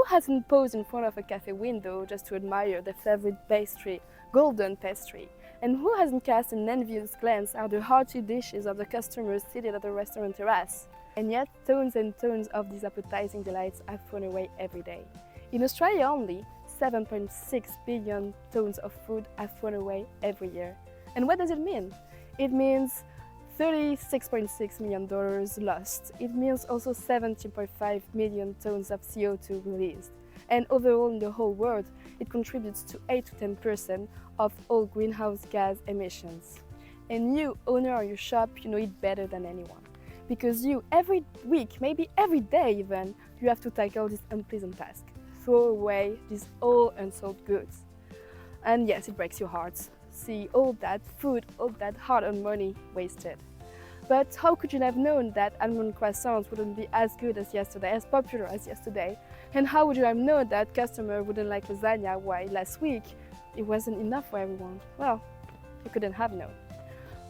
hasn't paused in front of a cafe window just to admire their favorite pastry, golden pastry? And who hasn't cast an envious glance at the hearty dishes of the customers seated at the restaurant terrace? And yet, tons and tons of these appetizing delights are thrown away every day. In Australia only, 7.6 billion tons of food are thrown away every year. And what does it mean? It means $36.6 million lost. It means also 17.5 million tons of CO2 released. And overall in the whole world, it contributes to 8 to 10% of all greenhouse gas emissions. And you, owner of your shop, you know it better than anyone. Because you, every week, maybe every day even, you have to tackle this unpleasant task. Throw away these all unsold goods. And yes, it breaks your heart. See all that food, all that hard-earned money wasted. But how could you have known that almond croissants wouldn't be as good as yesterday, as popular as yesterday? And how would you have known that customers wouldn't like lasagna while last week it wasn't enough for everyone? Well, you couldn't have known.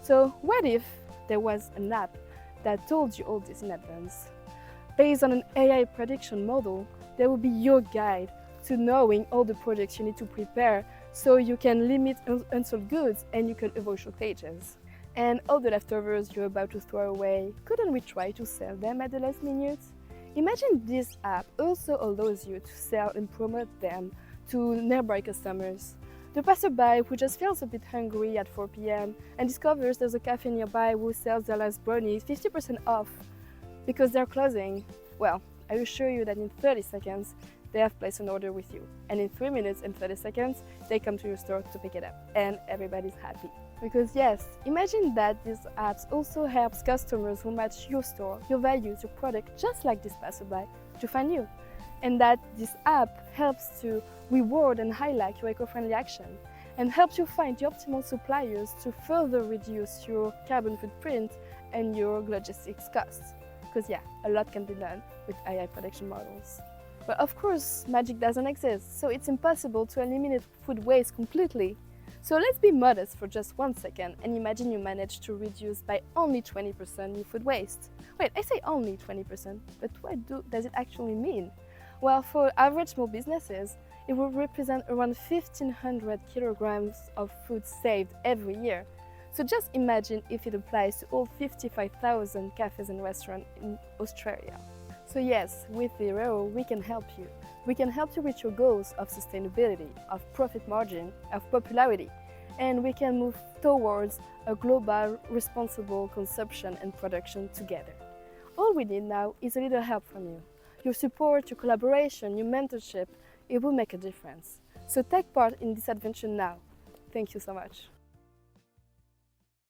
So what if there was an app that told you all this in advance? Based on an AI prediction model, there will be your guide to knowing all the products you need to prepare so you can limit unsold goods and you can avoid shortages. And all the leftovers you're about to throw away, couldn't we try to sell them at the last minute? Imagine this app also allows you to sell and promote them to nearby customers. The passerby who just feels a bit hungry at 4 p.m. and discovers there's a cafe nearby who sells their last brownies 50% off because they're closing. Well, I assure you that in 30 seconds, they have placed an order with you. And in 3 minutes and 30 seconds, they come to your store to pick it up. And everybody's happy. Because yes, imagine that these apps also helps customers who match your store, your values, your product, just like this passerby, to find you. And that this app helps to reward and highlight your eco-friendly action and helps you find the optimal suppliers to further reduce your carbon footprint and your logistics costs. Because yeah, a lot can be done with AI prediction models. But of course, magic doesn't exist, so it's impossible to eliminate food waste completely. So let's be modest for just 1 second and imagine you manage to reduce by only 20% your food waste. Wait, I say only 20%, but what does it actually mean? Well, for average small businesses, it will represent around 1,500 kilograms of food saved every year. So just imagine if it applies to all 55,000 cafes and restaurants in Australia. So yes, with Vireo, we can help you. We can help you reach your goals of sustainability, of profit margin, of popularity, and we can move towards a global, responsible consumption and production together. All we need now is a little help from you. Your support, your collaboration, your mentorship, it will make a difference. So take part in this adventure now. Thank you so much.